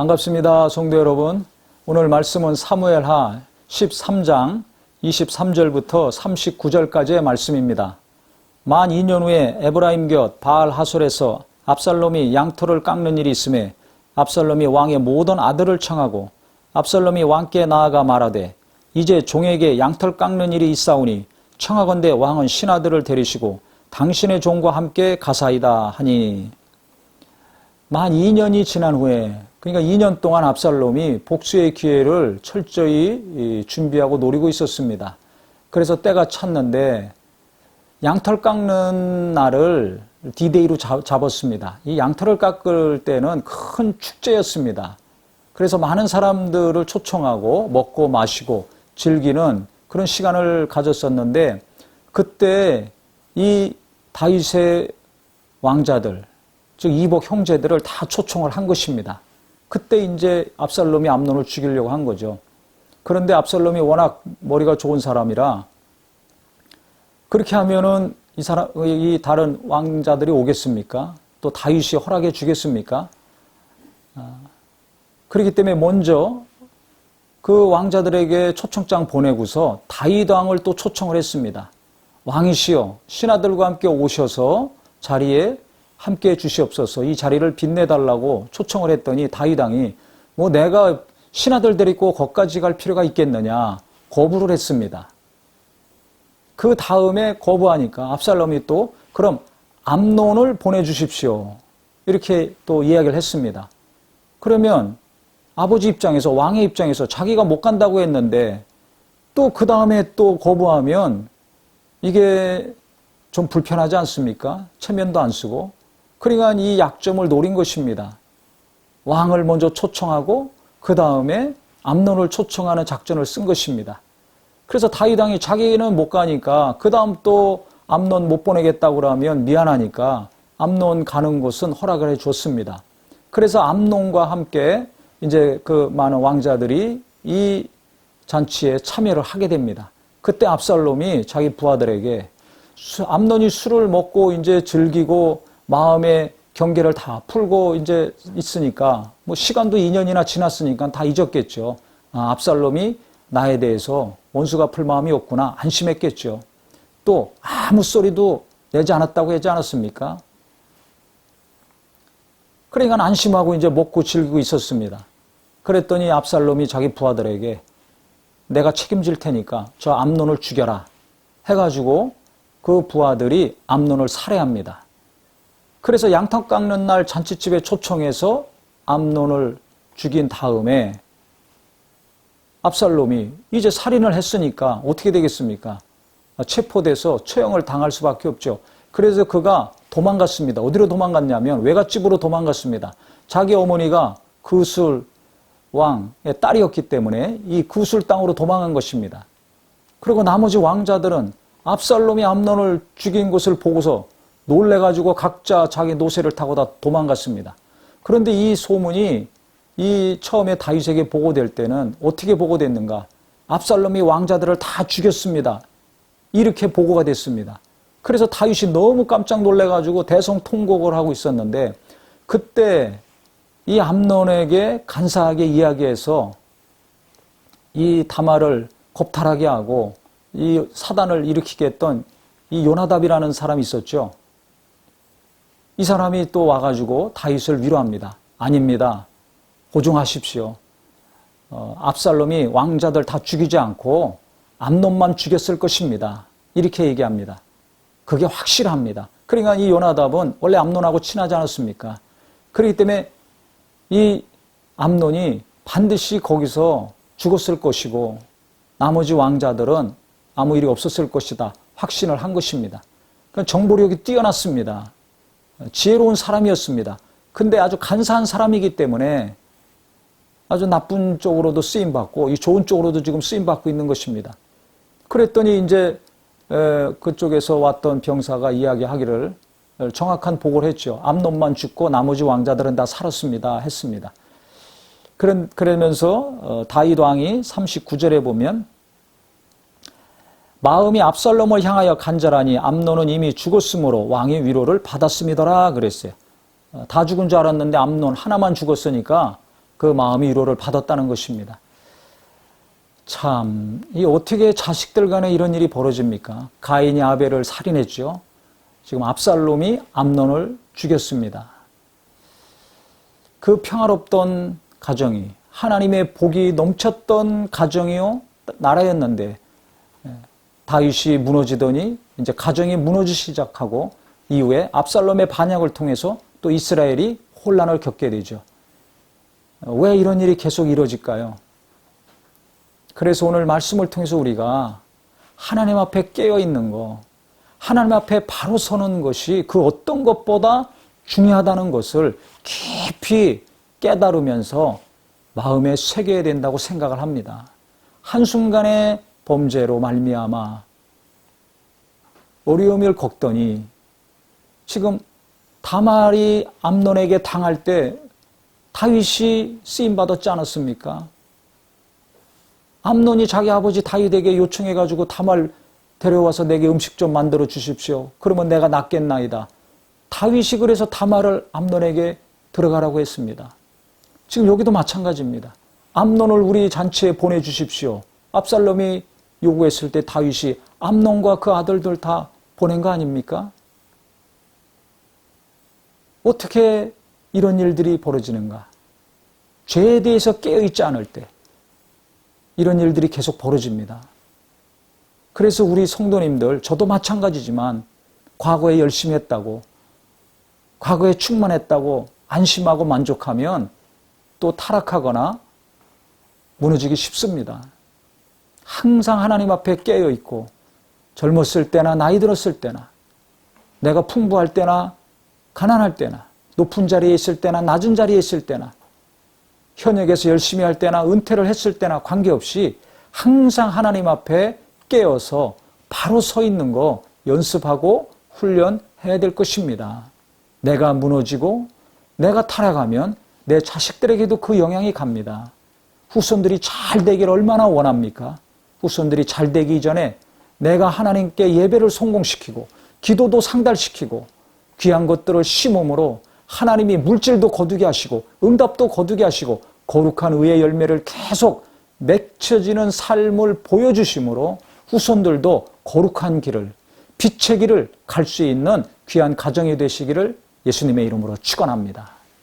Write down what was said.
반갑습니다. 성도 여러분. 오늘 말씀은 사무엘하 13장 23절부터 39절까지의 말씀입니다. 만 2년 후에 에브라임 곁 바알 하솔에서 압살롬이 양털을 깎는 일이 있음에 압살롬이 왕의 모든 아들을 청하고 압살롬이 왕께 나아가 말하되 이제 종에게 양털 깎는 일이 있사오니 청하건대 왕은 신하들을 데리시고 당신의 종과 함께 가사이다 하니, 만 2년이 지난 후에, 그러니까 2년 동안 압살롬이 복수의 기회를 철저히 준비하고 노리고 있었습니다. 그래서 때가 찼는데 양털 깎는 날을 디데이로 잡았습니다. 이 양털을 깎을 때는 큰 축제였습니다. 그래서 많은 사람들을 초청하고 먹고 마시고 즐기는 그런 시간을 가졌었는데, 그때 이 다윗의 왕자들, 즉 이복 형제들을 다 초청을 한 것입니다. 그때 이제 압살롬이 암논을 죽이려고 한 거죠. 그런데 압살롬이 워낙 머리가 좋은 사람이라 그렇게 하면은 이 다른 왕자들이 오겠습니까? 또 다윗이 허락해 주겠습니까? 그렇기 때문에 먼저 그 왕자들에게 초청장 보내고서 다윗 왕을 또 초청을 했습니다. 왕이시여, 신하들과 함께 오셔서 자리에 함께 해 주시옵소서, 이 자리를 빛내달라고 초청을 했더니 다윗 왕이 내가 신하들 데리고 거기까지 갈 필요가 있겠느냐 거부를 했습니다. 그 다음에 거부하니까 압살롬이 또 그럼 암논을 보내주십시오 이렇게 또 이야기를 했습니다. 그러면 아버지 입장에서, 왕의 입장에서 자기가 못 간다고 했는데 또 그 다음에 또 거부하면 이게 좀 불편하지 않습니까? 체면도 안 쓰고. 그러니까 이 약점을 노린 것입니다. 왕을 먼저 초청하고 그 다음에 암논을 초청하는 작전을 쓴 것입니다. 그래서 다윗 왕이 자기는 못 가니까 그 다음 또 암논 못 보내겠다고 그러면 미안하니까 암논 가는 곳은 허락을 해 줬습니다. 그래서 암논과 함께 이제 그 많은 왕자들이 이 잔치에 참여를 하게 됩니다. 그때 압살롬이 자기 부하들에게 암논이 술을 먹고 이제 즐기고 마음의 경계를 다 풀고 이제 있으니까 시간도 2년이나 지났으니까 다 잊었겠죠. 압살롬이 나에 대해서 원수 갚을 마음이 없구나 안심했겠죠. 또 아무 소리도 내지 않았다고 하지 않았습니까? 그러니까 안심하고 이제 먹고 즐기고 있었습니다. 그랬더니 압살롬이 자기 부하들에게 내가 책임질 테니까 저 암논을 죽여라 해가지고 그 부하들이 암논을 살해합니다. 그래서 양털 깎는 날 잔치집에 초청해서 암논을 죽인 다음에 압살롬이 이제 살인을 했으니까 어떻게 되겠습니까? 체포돼서 처형을 당할 수밖에 없죠. 그래서 그가 도망갔습니다. 어디로 도망갔냐면 외갓집으로 도망갔습니다. 자기 어머니가 그술 왕의 딸이었기 때문에 이 그술 땅으로 도망간 것입니다. 그리고 나머지 왕자들은 압살롬이 암논을 죽인 것을 보고서 놀래가지고 각자 자기 노새를 타고 다 도망갔습니다. 그런데 이 소문이 이 처음에 다윗에게 보고될 때는 어떻게 보고됐는가? 압살롬이 왕자들을 다 죽였습니다. 이렇게 보고가 됐습니다. 그래서 다윗이 너무 깜짝 놀래가지고 대성통곡을 하고 있었는데 그때 이 암논에게 간사하게 이야기해서 이 다말을 겁탈하게 하고 이 사단을 일으키게 했던 이 요나답이라는 사람이 있었죠. 이 사람이 또 와가지고 다윗을 위로합니다. 아닙니다. 고종하십시오. 압살롬이 왕자들 다 죽이지 않고 암논만 죽였을 것입니다. 이렇게 얘기합니다. 그게 확실합니다. 그러니까 이 요나답은 원래 암논하고 친하지 않았습니까? 그렇기 때문에 이 암논이 반드시 거기서 죽었을 것이고 나머지 왕자들은 아무 일이 없었을 것이다 확신을 한 것입니다. 그러니까 정보력이 뛰어났습니다. 지혜로운 사람이었습니다. 근데 아주 간사한 사람이기 때문에 아주 나쁜 쪽으로도 쓰임받고 이 좋은 쪽으로도 지금 쓰임받고 있는 것입니다. 그랬더니 이제 그쪽에서 왔던 병사가 이야기하기를 정확한 보고를 했죠. 암논만 죽고 나머지 왕자들은 다 살았습니다 했습니다. 그러면서 다윗 왕이 39절에 보면 마음이 압살롬을 향하여 간절하니 암논은 이미 죽었으므로 왕의 위로를 받았음이더라 그랬어요. 다 죽은 줄 알았는데 암논 하나만 죽었으니까 그 마음이 위로를 받았다는 것입니다. 참, 이 어떻게 자식들 간에 이런 일이 벌어집니까? 가인이 아벨을 살인했죠. 지금 압살롬이 암논을 죽였습니다. 그 평화롭던 가정이, 하나님의 복이 넘쳤던 가정이요 나라였는데 다윗이 무너지더니 이제 가정이 무너지기 시작하고 이후에 압살롬의 반역을 통해서 또 이스라엘이 혼란을 겪게 되죠. 왜 이런 일이 계속 이루어질까요? 그래서 오늘 말씀을 통해서 우리가 하나님 앞에 깨어있는 거, 하나님 앞에 바로 서는 것이 그 어떤 것보다 중요하다는 것을 깊이 깨달으면서 마음에 새겨야 된다고 생각을 합니다. 한순간의 범죄로 말미암아 어려움을 겪더니 지금 다말이 암논에게 당할 때 다윗이 쓰임받았지 않았습니까? 암논이 자기 아버지 다윗에게 요청해가지고 다말 데려와서 내게 음식 좀 만들어 주십시오. 그러면 내가 낫겠나이다. 다윗이 그래서 다말을 암논에게 들어가라고 했습니다. 지금 여기도 마찬가지입니다. 암논을 우리 잔치에 보내주십시오. 압살롬이 요구했을 때 다윗이 암논과 그 아들들 다 보낸 거 아닙니까? 어떻게 이런 일들이 벌어지는가? 죄에 대해서 깨어있지 않을 때 이런 일들이 계속 벌어집니다. 그래서 우리 성도님들, 저도 마찬가지지만 과거에 열심히 했다고, 과거에 충만했다고 안심하고 만족하면 또 타락하거나 무너지기 쉽습니다. 항상 하나님 앞에 깨어있고 젊었을 때나 나이 들었을 때나 내가 풍부할 때나 가난할 때나 높은 자리에 있을 때나 낮은 자리에 있을 때나 현역에서 열심히 할 때나 은퇴를 했을 때나 관계없이 항상 하나님 앞에 깨어서 바로 서 있는 거 연습하고 훈련해야 될 것입니다. 내가 무너지고 내가 타락하면 내 자식들에게도 그 영향이 갑니다. 후손들이 잘 되기를 얼마나 원합니까? 후손들이 잘 되기 이전에 내가 하나님께 예배를 성공시키고 기도도 상달시키고 귀한 것들을 심음으로 하나님이 물질도 거두게 하시고 응답도 거두게 하시고 거룩한 의의 열매를 계속 맺혀지는 삶을 보여주심으로 후손들도 거룩한 길을, 빛의 길을 갈 수 있는 귀한 가정이 되시기를 예수님의 이름으로 축원합니다.